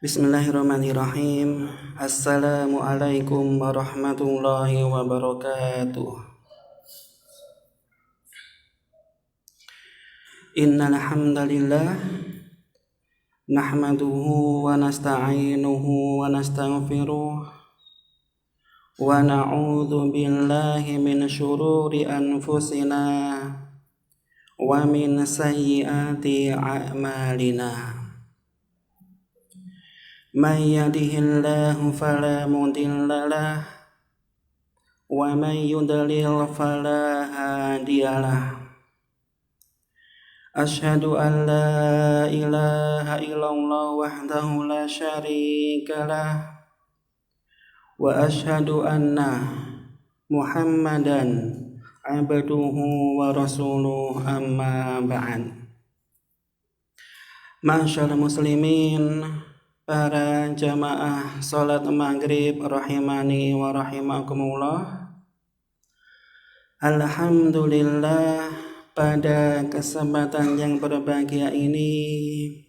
Bismillahirrahmanirrahim. Assalamualaikum warahmatullahi wabarakatuh. Innal hamdalillah nahmaduhu wa nasta'inuhu wa nastaghfiruh wa na'udzu billahi min syururi anfusina wa min sayyiati a'malina. Man yahdihillahu fala mudilla lahu wa man yudlil fala hadiyalah. Asyhadu an la ilaha illallah wahdahu la syarika lah wa asyhadu anna Muhammadan abduhu wa rasuluh amma ba'd. Ma'asyiral muslimin, para jamaah salat maghrib rahimani wa rahimakumullah. Alhamdulillah, pada kesempatan yang berbahagia ini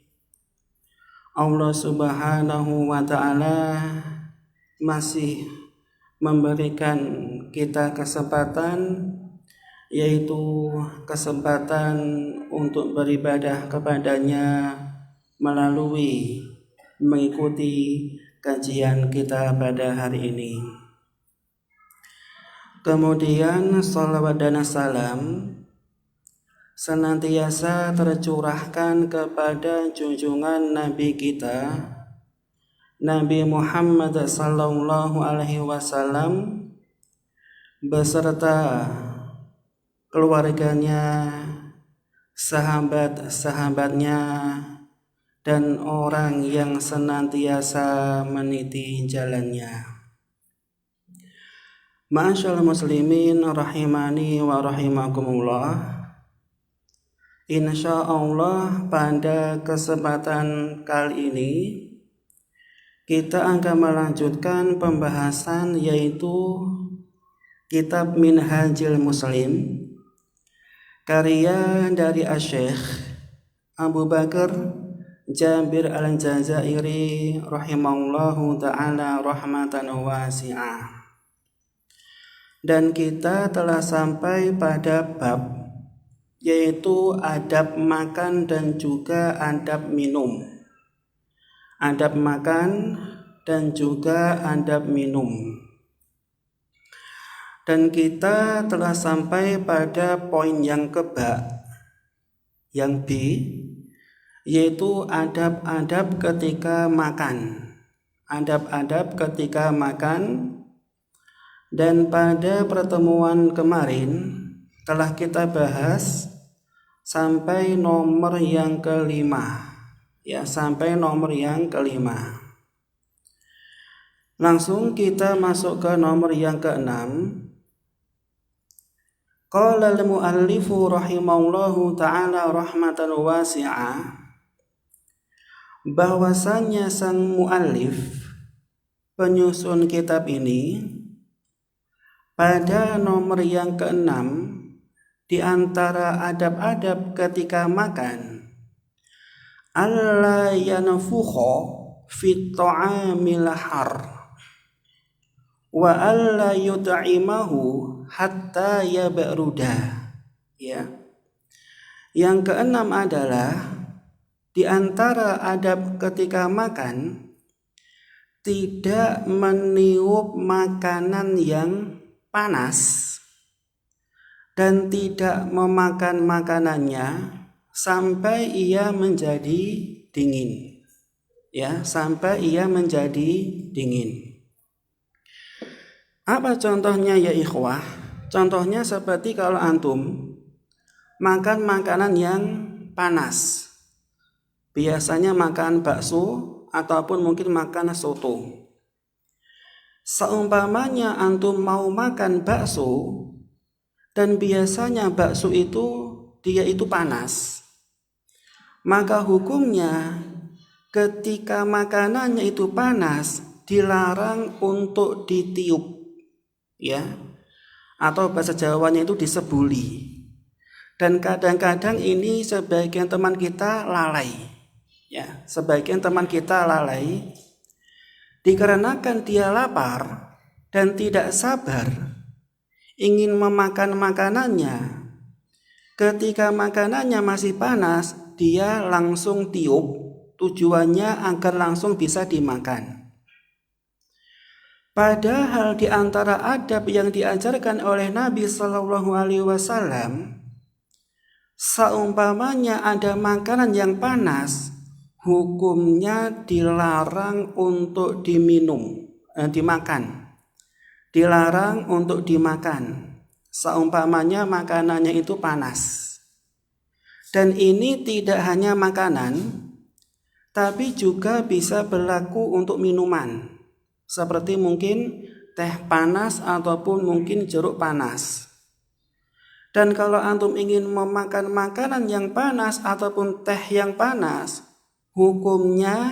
Allah Subhanahu wa ta'ala masih memberikan kita kesempatan, yaitu kesempatan untuk beribadah kepadanya melalui mengikuti kajian kita pada hari ini. Kemudian salawat dan salam senantiasa tercurahkan kepada junjungan Nabi kita, Nabi Muhammad sallallahu alaihi wasallam, beserta keluarganya, sahabat-sahabatnya, dan orang yang senantiasa meniti jalannya. Ma'asyiral muslimin rahimani wa rahimakumullah. Insyaallah pada kesempatan kali ini kita akan melanjutkan pembahasan, yaitu kitab Minhajul Muslim, karya dari Asy-Syaikh Abu Bakar Jabir Al-Jazairi rahimahullahu ta'ala rahmatan wasi'ah. Dan kita telah sampai pada bab, yaitu adab makan dan juga adab minum. Adab makan dan juga adab minum. Dan kita telah sampai pada poin yang yang B, yaitu adab-adab ketika makan. Adab-adab ketika makan. Dan pada pertemuan kemarin telah kita bahas sampai nomor yang kelima. Sampai nomor yang kelima. Langsung kita masuk ke nomor yang keenam. Qala al-muallifu rahimahullahu ta'ala rahmatan wasi'ah, bahwasannya sang muallif, penyusun kitab ini, pada nomor yang keenam di antara adab-adab ketika makan, alla yanfukha fit ta'amil har wa alla yut'imahu hatta yabruda. Yang keenam adalah di antara adab ketika makan, tidak meniup makanan yang panas dan tidak memakan makanannya sampai ia menjadi dingin. Sampai ia menjadi dingin. Apa contohnya ya ikhwah? Contohnya seperti kalau antum makan makanan yang panas. Biasanya makan bakso ataupun mungkin makan soto. Seumpamanya antum mau makan bakso dan biasanya bakso itu dia itu panas, maka hukumnya ketika makanannya itu panas dilarang untuk ditiup, atau bahasa Jawanya itu disebuli. Dan kadang-kadang ini sebagian teman kita lalai, Ya, sebagian teman kita lalai dikarenakan dia lapar dan tidak sabar ingin memakan makanannya. Ketika makanannya masih panas, dia langsung tiup, tujuannya agar langsung bisa dimakan. Padahal di antara adab yang diajarkan oleh Nabi Shallallahu Alaihi Wasallam, seumpamanya ada makanan yang panas, hukumnya dilarang untuk dimakan. Dilarang untuk dimakan. Seumpamanya makanannya itu panas. Dan ini tidak hanya makanan, tapi juga bisa berlaku untuk minuman. Seperti mungkin teh panas ataupun mungkin jeruk panas. Dan kalau antum ingin memakan makanan yang panas ataupun teh yang panas, hukumnya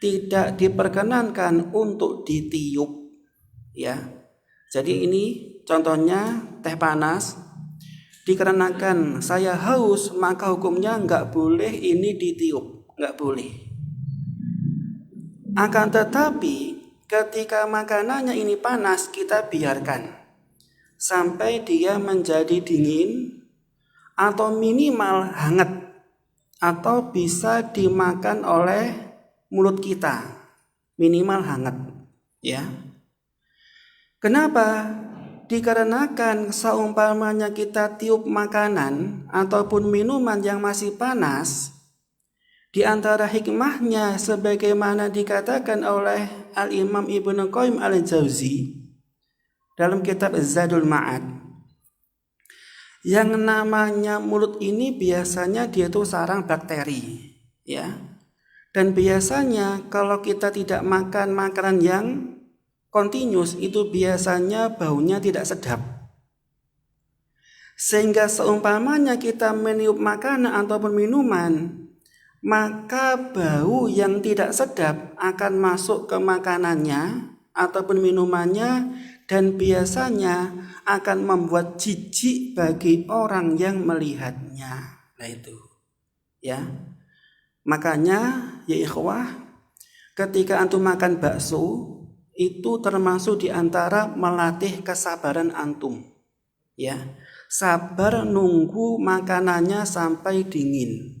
tidak diperkenankan untuk ditiup. Ya. Jadi ini contohnya teh panas, dikarenakan saya haus maka hukumnya nggak boleh ini ditiup, nggak boleh. Akan tetapi ketika makanannya ini panas, kita biarkan sampai dia menjadi dingin atau minimal hangat atau bisa dimakan oleh mulut kita, minimal hangat, ya. Kenapa? Dikarenakan seumpamanya kita tiup makanan ataupun minuman yang masih panas, di antara hikmahnya sebagaimana dikatakan oleh Al-Imam Ibnu Qayyim Al-Jauzi dalam kitab Zadul Ma'ad, yang namanya mulut ini biasanya dia itu sarang bakteri, ya. Dan biasanya kalau kita tidak makan makanan yang continuous, itu biasanya baunya tidak sedap. Sehingga seumpamanya kita meniup makanan ataupun minuman, maka bau yang tidak sedap akan masuk ke makanannya ataupun minumannya, dan biasanya akan membuat jijik bagi orang yang melihatnya. Nah itu, ya. Makanya ya ikhwah, ketika antum makan bakso, itu termasuk di antara melatih kesabaran antum. Ya, sabar nunggu makanannya sampai dingin.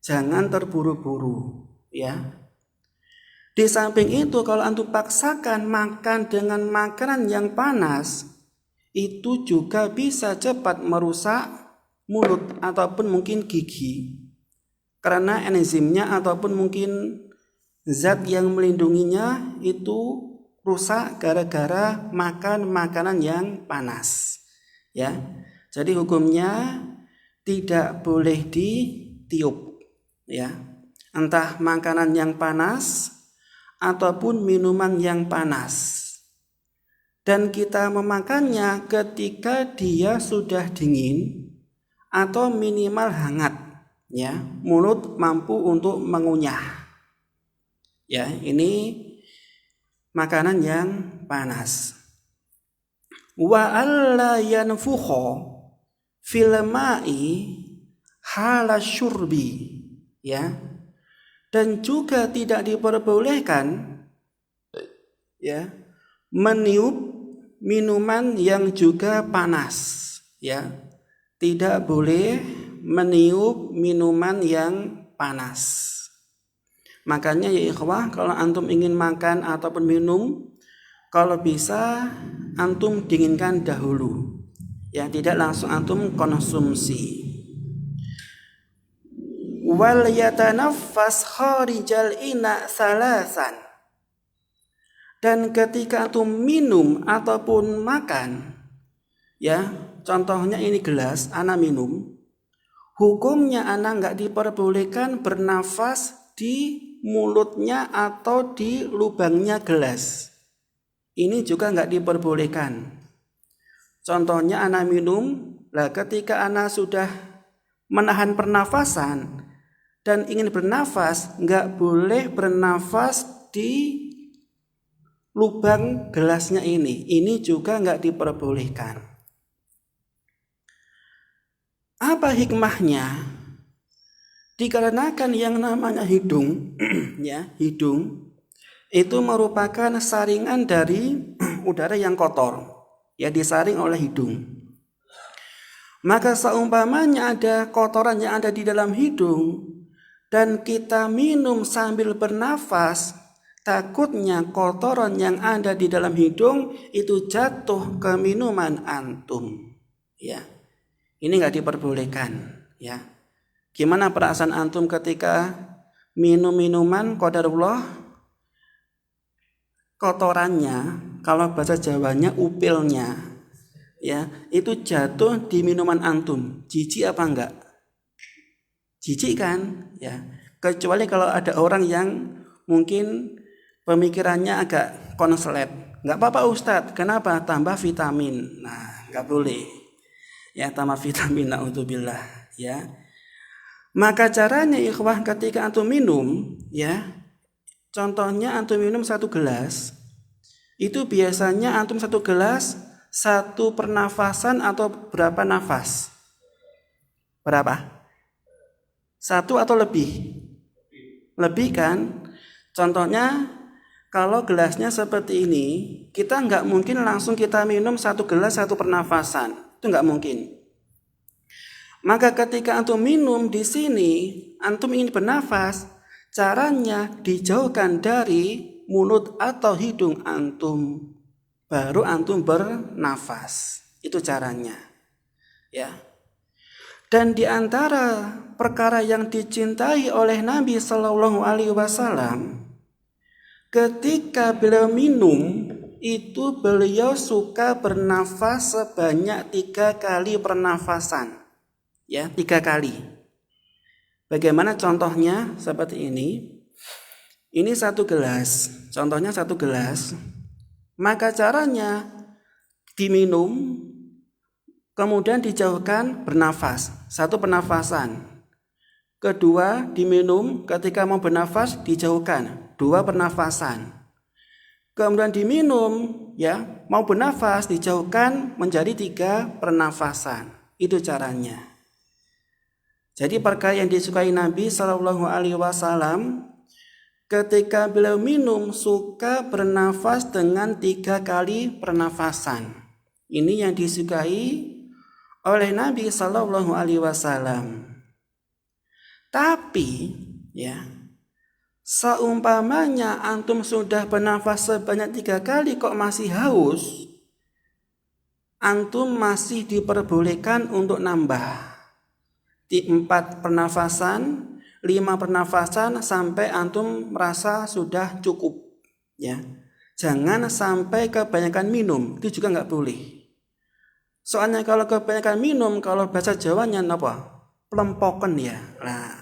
Jangan terburu-buru, ya. Di samping itu kalau antum paksakan makan dengan makanan yang panas, itu juga bisa cepat merusak mulut ataupun mungkin gigi. Karena enzimnya ataupun mungkin zat yang melindunginya itu rusak gara-gara makan makanan yang panas, ya. Jadi hukumnya tidak boleh ditiup, ya. Entah makanan yang panas ataupun minuman yang panas. Dan kita memakannya ketika dia sudah dingin atau minimal hangat, ya. Mulut mampu untuk mengunyah. Ya, ini makanan yang panas. Wa alla yanfukha fil ma'i hala syurbi, ya. Dan juga tidak diperbolehkan, ya, meniup minuman yang juga panas, ya. Tidak boleh meniup minuman yang panas. Makanya ya ikhwah, kalau antum ingin makan ataupun minum, kalau bisa antum dinginkan dahulu, ya, tidak langsung antum konsumsi. Wal yatanaffas kharijal ina salasan. Dan ketika antum minum ataupun makan, ya, contohnya ini gelas, ana minum, hukumnya ana nggak diperbolehkan bernafas di mulutnya atau di lubangnya gelas. Ini juga nggak diperbolehkan. Contohnya ana minum, lah ketika ana sudah menahan pernafasan dan ingin bernafas, nggak boleh bernafas di lubang gelasnya ini. Ini juga nggak diperbolehkan. Apa hikmahnya? Dikarenakan yang namanya hidung ya, hidung itu merupakan saringan dari udara yang kotor, ya, disaring oleh hidung. Maka seumpamanya ada kotoran yang ada di dalam hidung dan kita minum sambil bernafas, takutnya kotoran yang ada di dalam hidung itu jatuh ke minuman antum, ya. Ini nggak diperbolehkan, ya. Gimana perasaan antum ketika minum minuman qadarullah kotorannya, kalau bahasa Jawanya upilnya, ya, itu jatuh di minuman antum. Jijik apa enggak? Jijik kan, ya. Kecuali kalau ada orang yang mungkin pemikirannya agak konslet. Enggak apa-apa Ustadz, kenapa? Tambah vitamin. Nah, enggak boleh. Ya, tambah vitamin, naudzubillah, ya. Maka caranya ikhwah ketika antum minum, ya, contohnya antum minum 1 gelas, itu biasanya antum 1 gelas 1 pernafasan atau berapa nafas? Berapa? 1 atau lebih? Lebih kan? Contohnya kalau gelasnya seperti ini, kita nggak mungkin langsung kita minum 1 gelas 1 pernafasan, itu nggak mungkin. Maka ketika antum minum di sini, antum ingin bernafas, caranya dijauhkan dari mulut atau hidung antum, baru antum bernafas. Itu caranya, ya. Dan di antara perkara yang dicintai oleh Nabi Shallallahu Alaihi Wasallam, ketika beliau minum itu beliau suka bernafas sebanyak 3 kali pernafasan. Ya, 3 kali. Bagaimana contohnya? Seperti ini. Ini 1 gelas. Contohnya 1 gelas. Maka caranya diminum, kemudian dijauhkan bernafas. 1 pernafasan. Kedua diminum, ketika mau bernafas dijauhkan. 2 pernafasan. Kemudian diminum, ya, mau bernafas dijauhkan menjadi 3 pernafasan. Itu caranya. Jadi perkara yang disukai Nabi Shallallahu Alaihi Wasallam ketika beliau minum suka bernafas dengan 3 kali pernafasan. Ini yang disukai oleh Nabi Shallallahu Alaihi Wasallam. Tapi, ya, seumpamanya antum sudah bernafas sebanyak 3 kali kok masih haus, antum masih diperbolehkan untuk nambah. 4 pernafasan, 5 pernafasan sampai antum merasa sudah cukup, ya. Jangan sampai kebanyakan minum, itu juga nggak boleh. Soalnya kalau kebanyakan minum, kalau bahasa Jawanya apa? Pelempokan, ya. Nah,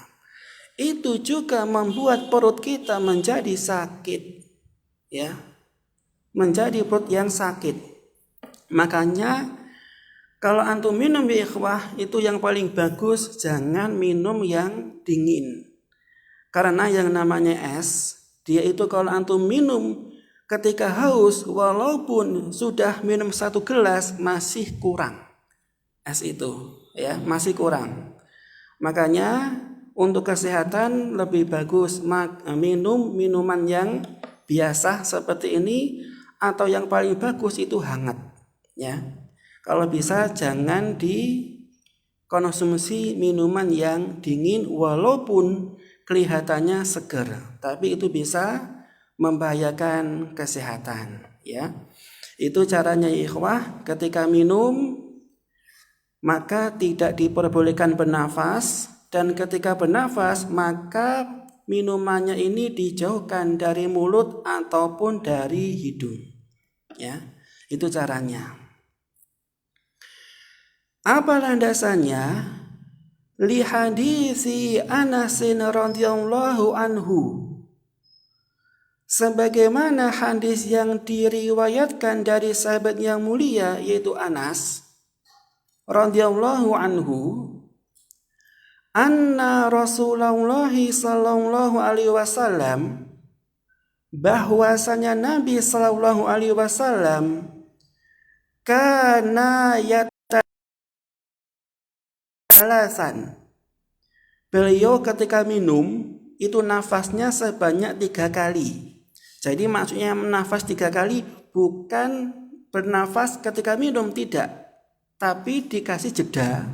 itu juga membuat perut kita menjadi sakit, ya. Menjadi perut yang sakit. Makanya kalau antum minum ya ikhwah, itu yang paling bagus jangan minum yang dingin. Karena yang namanya es, dia itu kalau antum minum ketika haus, walaupun sudah minum 1 gelas masih kurang. Es itu, ya, masih kurang. Makanya untuk kesehatan lebih bagus minum minuman yang biasa seperti ini, atau yang paling bagus itu hangat, ya. Kalau bisa jangan dikonsumsi minuman yang dingin walaupun kelihatannya segar, tapi itu bisa membahayakan kesehatan, ya. Itu caranya ikhwah, ketika minum maka tidak diperbolehkan bernafas, dan ketika bernafas maka minumannya ini dijauhkan dari mulut ataupun dari hidung, ya. Itu caranya. Apa landasannya? Li hadisi Anas radhiyallahu anhu. Sebagaimana hadis yang diriwayatkan dari sahabat yang mulia yaitu Anas radhiyallahu anhu, anna Rasulullah sallallahu alaihi wasallam, bahwasanya Nabi sallallahu alaihi wasallam kana alasan, beliau ketika minum itu nafasnya sebanyak 3 kali. Jadi maksudnya nafas 3 kali bukan bernafas ketika minum, tidak, tapi dikasih jeda.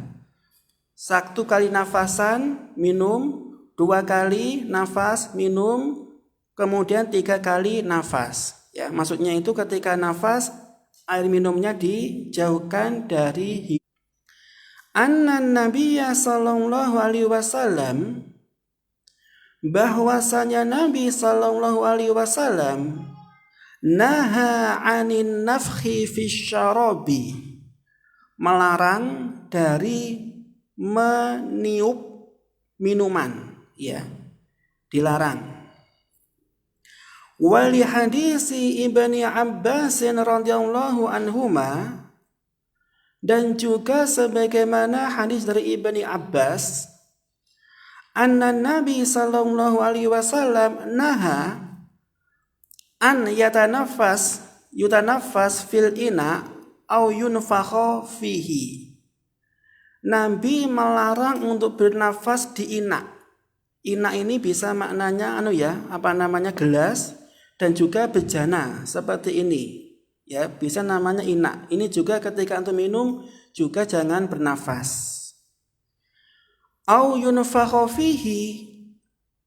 1 kali nafasan minum, 2 kali nafas minum, kemudian 3 kali nafas. Ya, maksudnya itu ketika nafas air minumnya dijauhkan dari anna Nabiya sallallahu alaihi wasallam, bahwasanya Nabi sallallahu alaihi wasallam naha 'anin nafhi fisyarabi, melarang dari meniup minuman, ya, dilarang. Wali hadisi Ibni Abbas radhiyallahu anhuma, dan juga sebagaimana hadis dari Ibni Abbas, anna Nabi sallallahu alaihi wasallam naha an yutanaffas fil ina au yunfakha fihi. Nabi melarang untuk bernafas di ina. Ina ini bisa maknanya gelas, dan juga bejana seperti ini. Ya, bisa namanya ina. Ini juga ketika antum minum juga jangan bernafas. Au yunfakha fihi,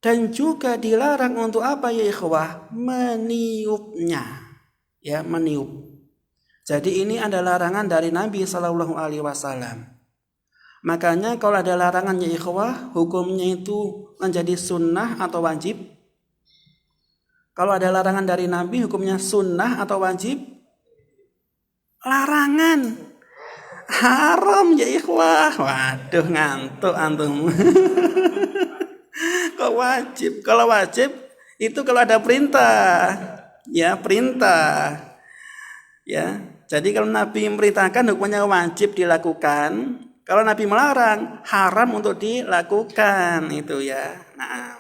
dan juga dilarang untuk apa ya ikhwah? Meniupnya. Ya, meniup. Jadi ini ada larangan dari Nabi sallallahu alaihi wasallam. Makanya kalau ada larangan ya ikhwah, hukumnya itu menjadi sunnah atau wajib? Kalau ada larangan dari Nabi, hukumnya sunnah atau wajib? Larangan. Haram ya ikhwah. Waduh, ngantuk antum. Kok wajib? Kalau wajib itu kalau ada perintah. Ya, perintah. Ya. Jadi kalau Nabi memerintahkan, hukumnya wajib dilakukan. Kalau Nabi melarang, haram untuk dilakukan, itu ya. Nah,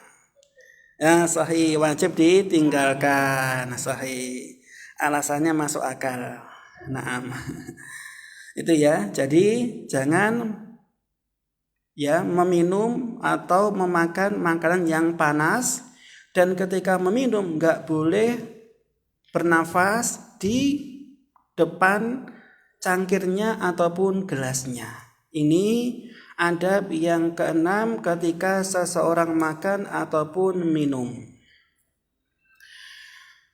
ya sahih, wajib ditinggalkan, sahih. Alasannya masuk akal. Nah, itu ya. Jadi jangan ya meminum atau memakan makanan yang panas, dan ketika meminum nggak boleh bernafas di depan cangkirnya ataupun gelasnya. Ini adab yang keenam ketika seseorang makan ataupun minum.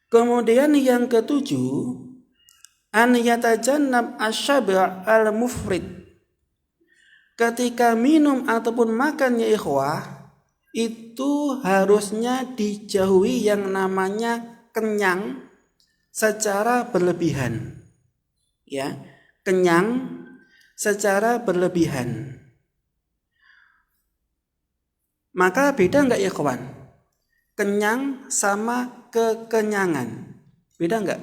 Kemudian yang ketujuh, an yatajannab asy-syab' al-mufrid. Ketika minum ataupun makan ya ikhwah, itu harusnya dijauhi yang namanya kenyang secara berlebihan. Ya, kenyang secara berlebihan. Maka beda enggak ya kawan? Kenyang sama kekenyangan. Beda enggak?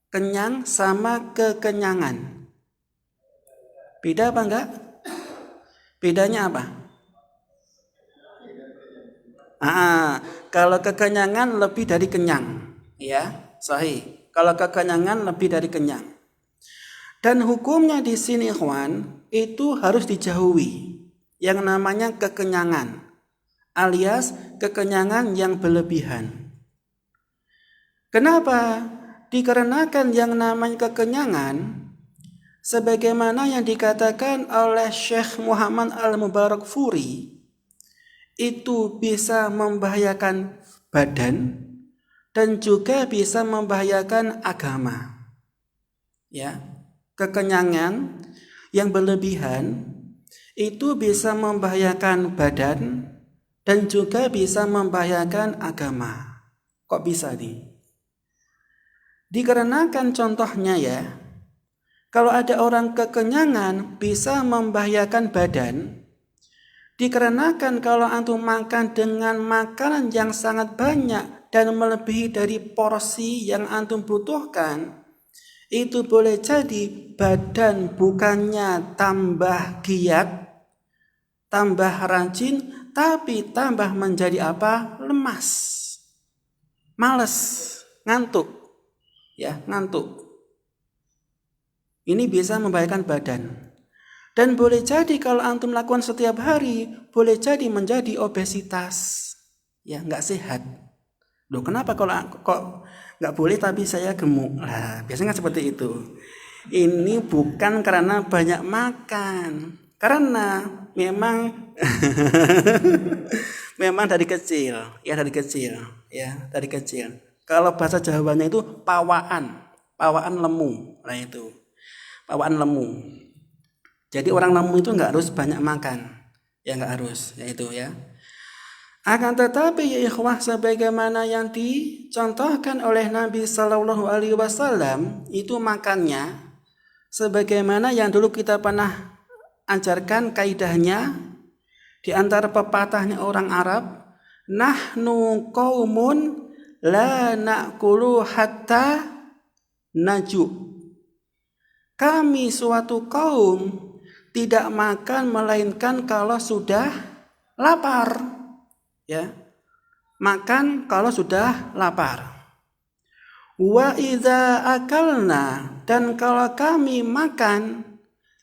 Kenyang sama kekenyangan. Beda apa enggak? Bedanya apa? Kalau kekenyangan lebih dari kenyang, ya, sahih. Kalau kekenyangan lebih dari kenyang. Dan hukumnya di sini ikhwan, itu harus dijauhi yang namanya kekenyangan, alias kekenyangan yang berlebihan. Kenapa? Dikarenakan yang namanya kekenyangan, sebagaimana yang dikatakan oleh Syekh Muhammad Al-Mubarakfuri, itu bisa membahayakan badan dan juga bisa membahayakan agama. Ya, kekenyangan yang berlebihan itu bisa membahayakan badan dan juga bisa membahayakan agama. Kok bisa nih? Dikarenakan contohnya ya, kalau ada orang kekenyangan bisa membahayakan badan, dikarenakan kalau antum makan dengan makanan yang sangat banyak dan melebihi dari porsi yang antum butuhkan, itu boleh jadi badan bukannya tambah giat, tambah rajin, tapi tambah menjadi apa? Lemas, malas, ngantuk. Ya, ngantuk. Ini bisa membahayakan badan. Dan boleh jadi kalau antum lakukan setiap hari, boleh jadi menjadi obesitas. Ya, nggak sehat. Loh, kenapa kok nggak boleh tapi saya gemuk? Nah, biasanya seperti itu. Ini bukan karena banyak makan, karena memang memang dari kecil, dari kecil. Kalau bahasa Jawanya itu pawaan lemu, nah itu, pawaan lemu. Jadi orang lemu itu nggak harus banyak makan, nggak harus, itu ya. Akan tetapi ya ikhwah, sebagaimana yang dicontohkan oleh Nabi Shallallahu Alaihi Wasallam itu makannya, sebagaimana yang dulu kita pernah ajarkan kaidahnya di antara pepatahnya orang Arab, nahnu qaumun la na'kulu hatta naju. Kami suatu kaum tidak makan melainkan kalau sudah lapar. Ya. Makan kalau sudah lapar. Wa idza akalna, dan kalau kami makan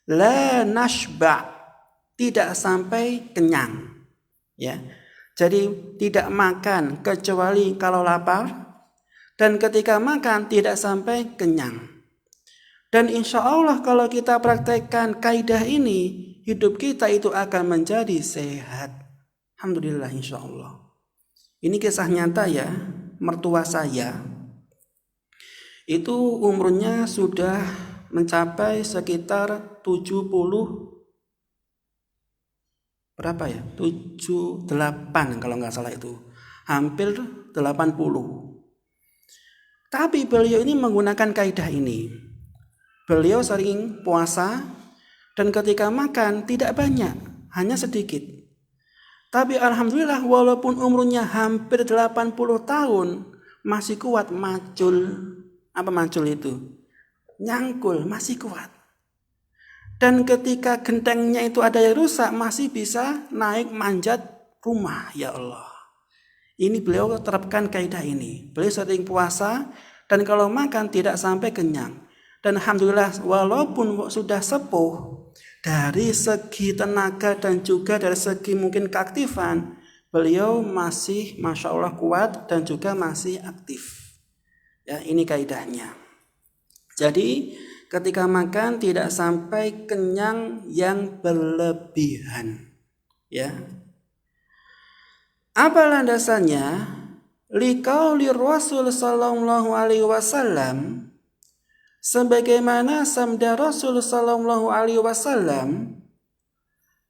la nashba, tidak sampai kenyang. Ya. Jadi tidak makan kecuali kalau lapar, dan ketika makan tidak sampai kenyang. Dan insya Allah kalau kita praktekkan kaidah ini, hidup kita itu akan menjadi sehat. Alhamdulillah, insya Allah. Ini kisah nyata ya, mertua saya itu umurnya sudah mencapai sekitar 78 kalau nggak salah itu. Hampir 80. Tapi beliau ini menggunakan kaidah ini. Beliau sering puasa dan ketika makan tidak banyak, hanya sedikit. Tapi alhamdulillah walaupun umurnya hampir 80 tahun masih kuat macul. Apa macul itu? Nyangkul, masih kuat. Dan ketika gentengnya itu ada yang rusak masih bisa naik manjat rumah, ya Allah. Ini beliau terapkan kaidah ini. Beliau sering puasa dan kalau makan tidak sampai kenyang. Dan alhamdulillah walaupun sudah sepuh, dari segi tenaga dan juga dari segi mungkin keaktifan, beliau masih Masya Allah kuat dan juga masih aktif. Ya, ini kaidahnya. Jadi ketika makan tidak sampai kenyang yang berlebihan. Ya. Apa landasannya? Liqauli Rasul sallallahu alaihi wasallam, sebagaimana sabda Rasul sallallahu alaihi wasallam,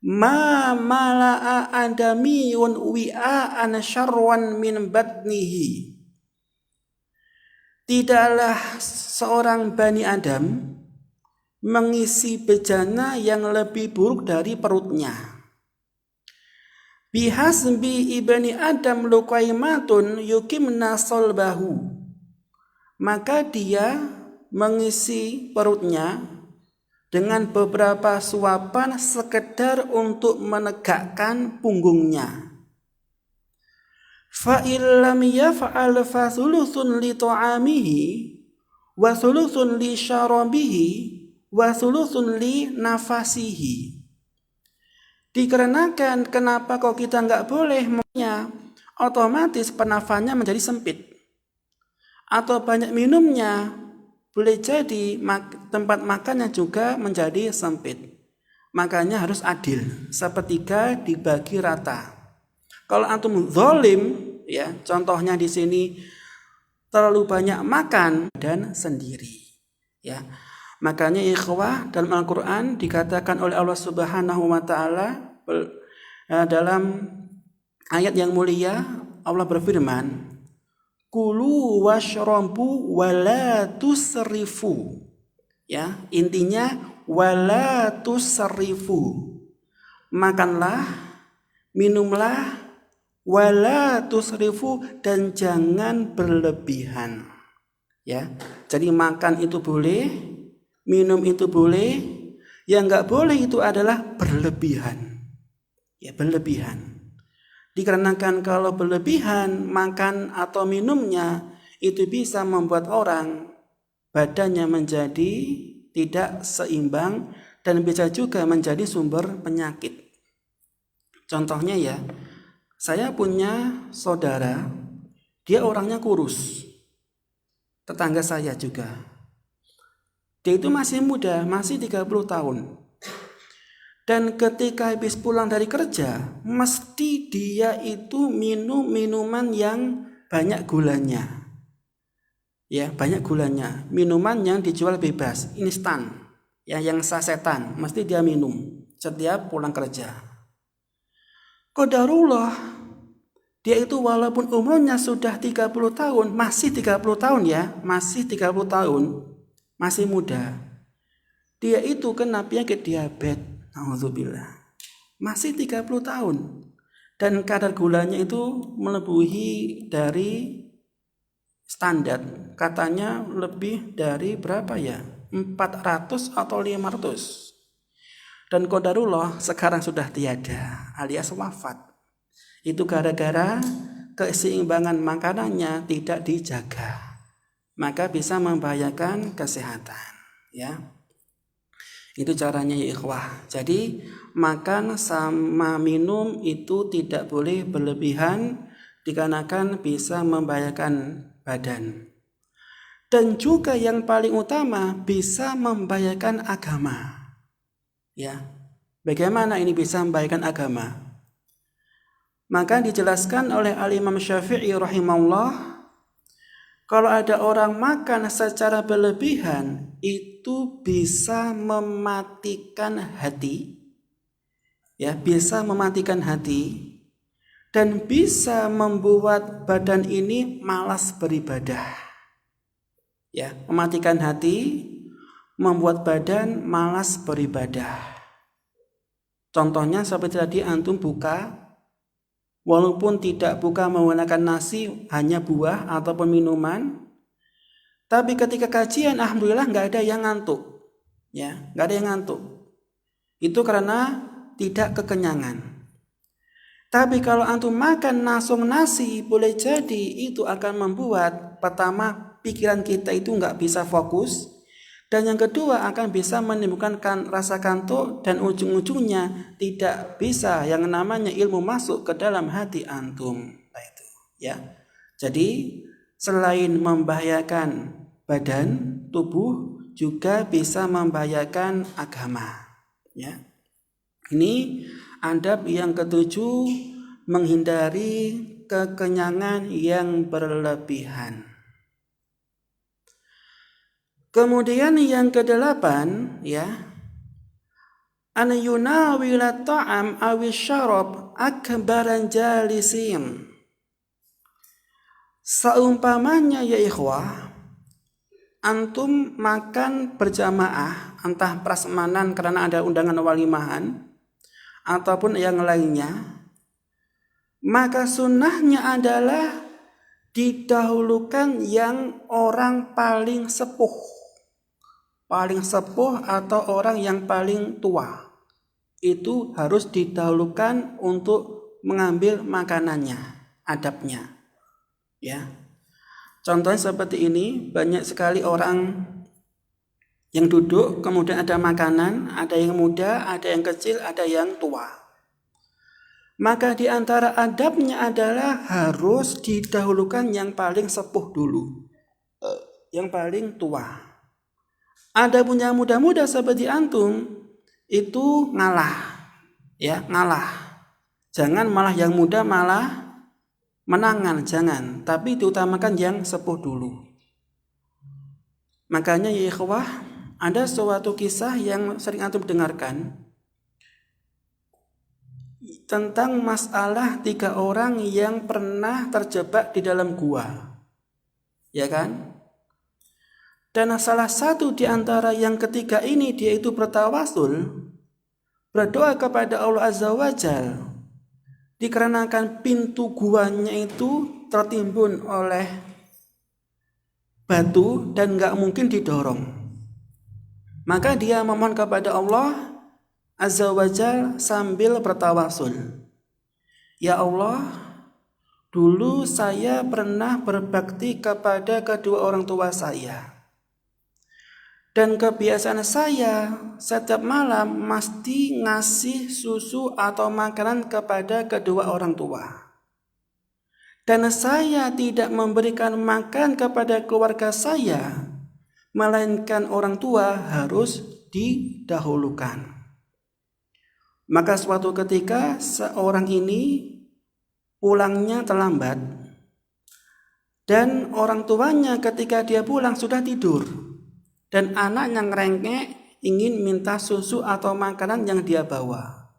ma mala'a adamiyun wi'an syarwan min batnihi. Tidaklah seorang Bani Adam mengisi bejana yang lebih buruk dari perutnya. Bihasbi ibni Adam luqaimatun yukimna solbahu. Maka dia mengisi perutnya dengan beberapa suapan sekedar untuk menegakkan punggungnya. Fa illam yaf'al fa thuluthun li ta'amihi wa thuluthun li syarabihi wa thuluthun li nafasihi. Dikarenakan kenapa kok kita nggak boleh minumnya, otomatis pernafasannya menjadi sempit. Atau banyak minumnya, boleh jadi tempat makannya juga menjadi sempit. Makanya harus adil, sepertiga dibagi rata. Kalau antum zalim, ya, contohnya di sini terlalu banyak makan dan sendiri, ya. Makanya ikhwah, dalam Al-Qur'an dikatakan oleh Allah Subhanahu wa taala dalam ayat yang mulia, Allah berfirman, kulu washrabu wala tusrifu. Ya, intinya wala tusrifu. Makanlah, minumlah, wala tusrifu, dan jangan berlebihan. Ya. Jadi makan itu boleh, minum itu boleh, yang enggak boleh itu adalah berlebihan. Ya, berlebihan. Dikarenakan kalau berlebihan makan atau minumnya itu bisa membuat orang badannya menjadi tidak seimbang dan bisa juga menjadi sumber penyakit. Contohnya ya, saya punya saudara, dia orangnya kurus. Tetangga saya juga. Dia itu masih muda, masih 30 tahun. Dan ketika habis pulang dari kerja, mesti dia itu minum minuman yang banyak gulanya. Ya, banyak gulanya. Minuman yang dijual bebas, instan. Ya, yang sasetan, mesti dia minum setiap pulang kerja. Qadarullah, dia itu walaupun umurnya sudah 30 tahun, masih 30 tahun ya, masih 30 tahun, masih muda. Dia itu kena penyakit diabetes. Alhamdulillah. Masih 30 tahun. Dan kadar gulanya itu melebihi dari standar. Katanya lebih dari berapa ya? 400 atau 500. Dan qadarullah sekarang sudah tiada, alias wafat. Itu gara-gara keseimbangan makanannya tidak dijaga. Maka bisa membahayakan kesehatan, ya. Itu caranya ya ikhwah. Jadi makan sama minum itu tidak boleh berlebihan dikarenakan bisa membahayakan badan. Dan juga yang paling utama bisa membahayakan agama. Ya. Bagaimana ini bisa membahayakan agama? Maka dijelaskan oleh Al-Imam Syafi'i rahimahullah, kalau ada orang makan secara berlebihan, itu bisa mematikan hati, ya, bisa mematikan hati, dan bisa membuat badan ini malas beribadah. Ya, mematikan hati, membuat badan malas beribadah. Contohnya seperti tadi antum buka, walaupun tidak buka menggunakan nasi, hanya buah ataupun minuman, tapi ketika kajian alhamdulillah nggak ada yang ngantuk, ya, nggak ada yang ngantuk. Itu karena tidak kekenyangan. Tapi kalau antum makan langsung nasi, boleh jadi itu akan membuat pertama pikiran kita itu nggak bisa fokus, dan yang kedua akan bisa menimbulkan rasa kantuk, dan ujung-ujungnya tidak bisa yang namanya ilmu masuk ke dalam hati antum. Nah itu, ya. Jadi selain membahayakan badan, tubuh, juga bisa membahayakan agama. Ya. Ini adab yang ketujuh, menghindari kekenyangan yang berlebihan. Kemudian yang kedelapan, ya, an yunawila ta'am awi syarab akbaran jalisin. Seumpamanya ya ikhwah, antum makan berjamaah, entah prasmanan karena ada undangan walimahan ataupun yang lainnya, maka sunnahnya adalah didahulukan yang orang paling sepuh. Paling sepuh atau orang yang paling tua, itu harus didahulukan untuk mengambil makanannya, adabnya. Ya. Contohnya seperti ini, banyak sekali orang yang duduk, kemudian ada makanan, ada yang muda, ada yang kecil, ada yang tua. Maka di antara adabnya adalah harus didahulukan yang paling sepuh dulu, yang paling tua. Ada punya muda-muda seperti antum, itu ngalah, ya, ngalah. Jangan malah yang muda malah menangan, jangan. Tapi diutamakan yang sepuh dulu. Makanya ya ikhwah, ada suatu kisah yang sering antum dengarkan tentang masalah 3 orang yang pernah terjebak di dalam gua, ya kan? Dan salah satu di antara yang ketiga ini, dia itu bertawasul, berdoa kepada Allah Azza wa Jal, dikarenakan pintu guanya itu tertimbun oleh batu dan gak mungkin didorong. Maka dia memohon kepada Allah Azza wa Jal sambil bertawasul, ya Allah, dulu saya pernah berbakti kepada kedua orang tua saya, Dan kebiasaan saya setiap malam mesti ngasih susu atau makanan kepada kedua orang tua. Dan saya tidak memberikan makan kepada keluarga saya, melainkan orang tua harus didahulukan. Maka suatu ketika seorang ini pulangnya terlambat, dan orang tuanya ketika dia pulang sudah tidur, dan anaknya ngerengek ingin minta susu atau makanan yang dia bawa.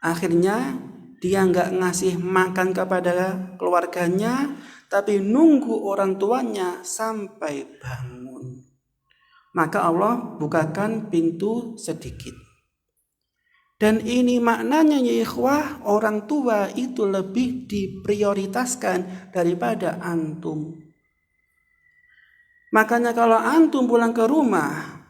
Akhirnya dia nggak ngasih makan kepada keluarganya, tapi nunggu orang tuanya sampai bangun. Maka Allah bukakan pintu sedikit. Dan ini maknanya ya ikhwah, orang tua itu lebih diprioritaskan daripada antum. Makanya kalau antum pulang ke rumah,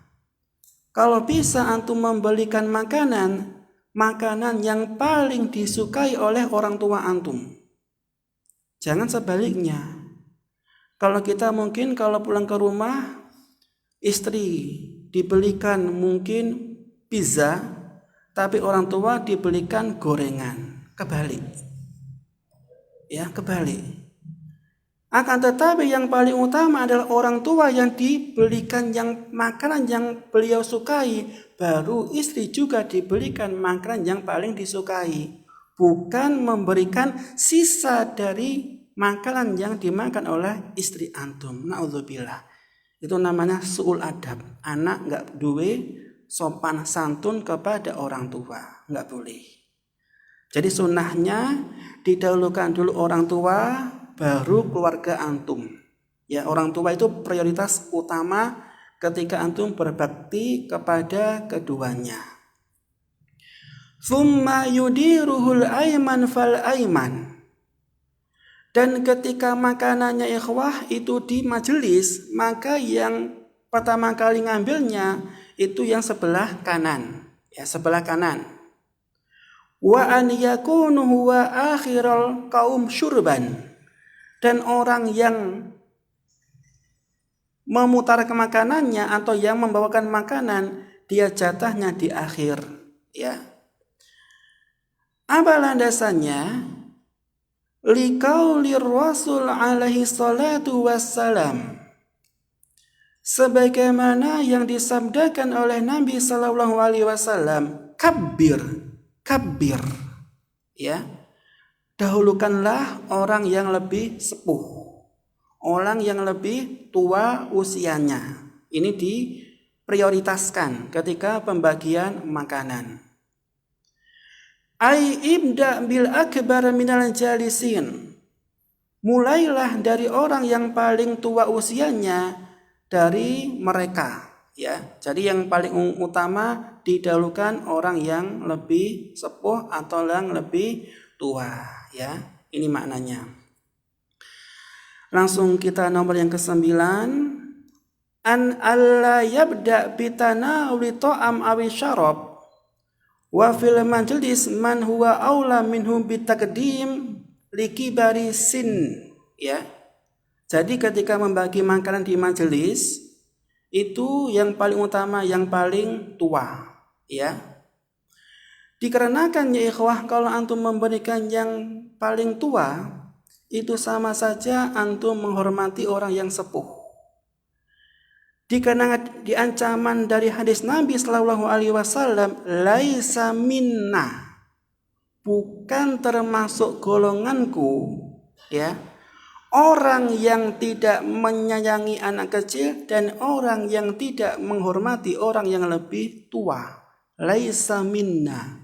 kalau bisa antum membelikan makanan yang paling disukai oleh orang tua antum. Jangan sebaliknya. Kalau kita mungkin kalau pulang ke rumah, istri dibelikan mungkin pizza, tapi orang tua dibelikan gorengan. Kebalik. Ya, kebalik. Akan tetapi yang paling utama adalah orang tua yang dibelikan yang makanan yang beliau sukai, baru istri juga dibelikan makanan yang paling disukai, bukan memberikan sisa dari makanan yang dimakan oleh istri antum. Na'udzubillah. Itu namanya su'ul adab. Anak nggak duwe sopan santun kepada orang tua, nggak boleh. Jadi sunnahnya didahulukan dulu orang tua, baru keluarga antum. Ya, orang tua itu prioritas utama ketika antum berbakti kepada keduanya. Tsumma yudiruhul aiman fal aiman. Dan ketika makanannya ikhwah itu di majelis, maka yang pertama kali ngambilnya itu yang sebelah kanan, ya sebelah kanan. Wa an yakunu huwa akhiral kaum syurban. Dan orang yang memutarkan makanannya atau yang membawakan makanan, dia jatahnya di akhir, ya. Apa landasannya? Liqaulir Rasul alaihi salatu wassalam. Sebagaimana yang disabdakan oleh Nabi sallallahu alaihi wasallam, kabbir, ya. Dahulukanlah orang yang lebih sepuh, orang yang lebih tua usianya. Ini diprioritaskan ketika pembagian makanan. Ai ibda bil akbar minal jalisin. Mulailah dari orang yang paling tua usianya dari mereka, ya. Jadi yang paling utama didahulukan orang yang lebih sepuh atau yang lebih tua. Ya, ini maknanya. Langsung kita nomor yang ke-9. An alla yabda bitanawli ta'am awi syarab wa fil majlis man huwa aula minhum bitaqdim likibari sin, ya. Jadi ketika membagi makanan di majelis itu yang paling utama yang paling tua, ya. Dikarenakan ya ikhwah, kalau antum memberikan yang paling tua, itu sama saja antum menghormati orang yang sepuh. Dikarenakan di ancaman dari hadis Nabi sallallahu alaihi wasallam, laisa minna, bukan termasuk golonganku, ya. Orang yang tidak menyayangi anak kecil dan orang yang tidak menghormati orang yang lebih tua. Laisa minna,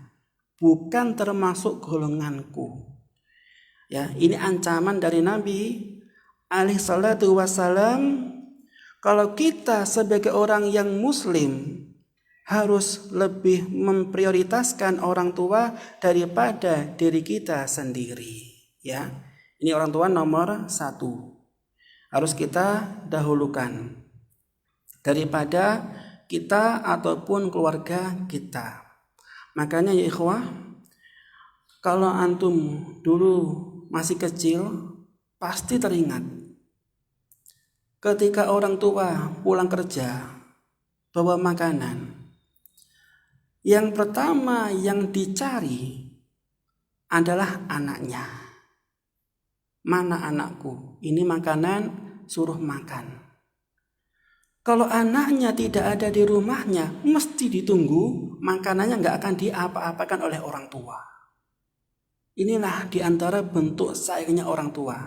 bukan termasuk golonganku. Ya, ini ancaman dari Nabi alaihi salatu wasallam. Kalau kita sebagai orang yang muslim harus lebih memprioritaskan orang tua daripada diri kita sendiri, ya. Ini orang tua nomor 1. Harus kita dahulukan daripada kita ataupun keluarga kita. Makanya ya ikhwah, kalau antum dulu masih kecil, pasti teringat ketika orang tua pulang kerja, bawa makanan. Yang pertama yang dicari adalah anaknya. Mana anakku? Ini makanan, suruh makan. Kalau anaknya tidak ada di rumahnya, mesti ditunggu, makanannya nggak akan diapa-apakan oleh orang tua. Inilah diantara bentuk sayangnya orang tua.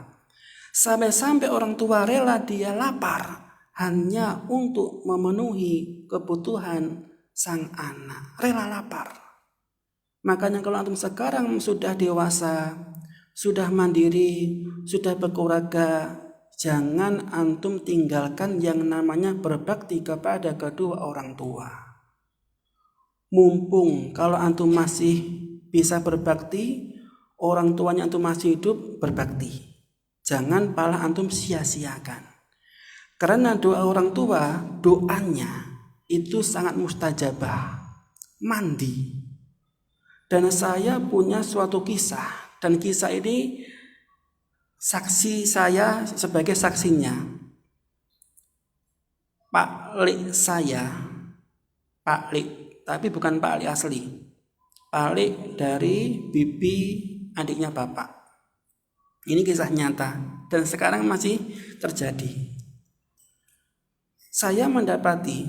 Sampai-sampai orang tua rela dia lapar hanya untuk memenuhi kebutuhan sang anak. Rela lapar. Makanya kalau antum sekarang sudah dewasa, sudah mandiri, sudah berkeluarga, jangan antum tinggalkan yang namanya berbakti kepada kedua orang tua. Mumpung kalau antum masih bisa berbakti, orang tuanya antum masih hidup, berbakti. Jangan pala antum sia-siakan. Karena doa orang tua, doanya itu sangat mustajabah. Mandi. Dan saya punya suatu kisah. Dan kisah ini saksi saya sebagai saksinya. Pak Lik saya, Pak Lik, tapi bukan Pak Lik asli. Pak Lik dari bibi adiknya bapak. Ini kisah nyata dan sekarang masih terjadi. Saya mendapati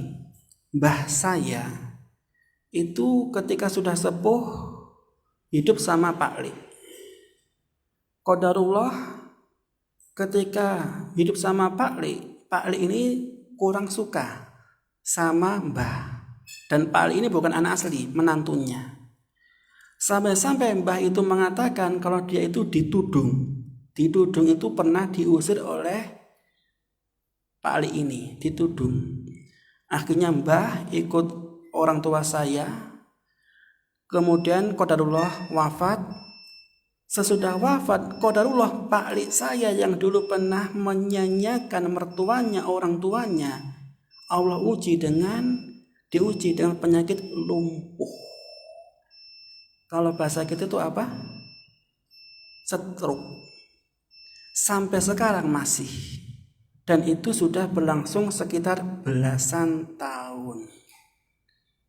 mbah saya itu ketika sudah sepuh hidup sama Pak Lik. Qadarullah ketika hidup sama Pak Lik ini kurang suka sama mbah. Dan Pak Lik ini bukan anak asli, menantunya. Sampai-sampai mbah itu mengatakan kalau dia itu ditudung. Ditudung itu pernah diusir oleh Pak Lik ini, ditudung. Akhirnya mbah ikut orang tua saya. Kemudian qadarullah wafat. Sesudah wafat, qadarullah Pak Lik saya yang dulu pernah menyanyiakan mertuanya, orang tuanya, Allah diuji dengan penyakit lumpuh. Kalau bahasa kita itu apa? Stroke. Sampai sekarang masih. Dan itu sudah berlangsung sekitar belasan tahun.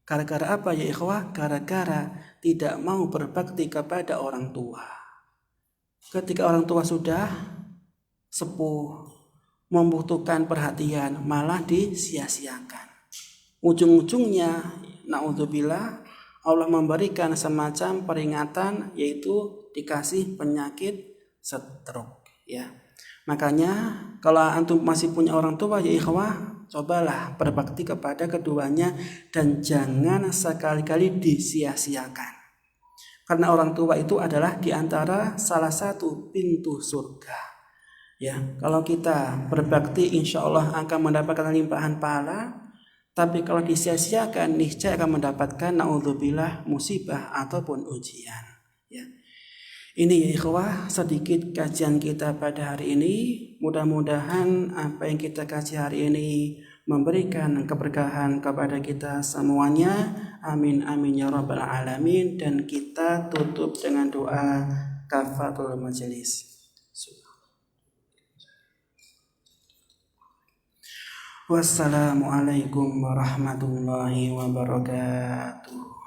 Gara-gara apa ya ikhwah? Gara-gara tidak mau berbakti kepada orang tua. Ketika orang tua sudah sepuh, membutuhkan perhatian, malah disia-siakan. Ujung-ujungnya, naudzubillah, Allah memberikan semacam peringatan, yaitu dikasih penyakit stroke. Ya, makanya kalau antum masih punya orang tua ya ikhwah, cobalah berbakti kepada keduanya dan jangan sekali-kali disia-siakan. Karena orang tua itu adalah diantara salah satu pintu surga. Ya, kalau kita berbakti insya Allah akan mendapatkan limpahan pahala. Tapi kalau disia-siakan niscaya akan mendapatkan naudzubillah musibah ataupun ujian. Ya. Ini ya ikhwah sedikit kajian kita pada hari ini. Mudah-mudahan apa yang kita kaji hari ini memberikan keberkahan kepada kita semuanya. Amin amin ya rabbal alamin. Dan kita tutup dengan doa kafaratul majelis. Wassalamualaikum warahmatullahi wabarakatuh.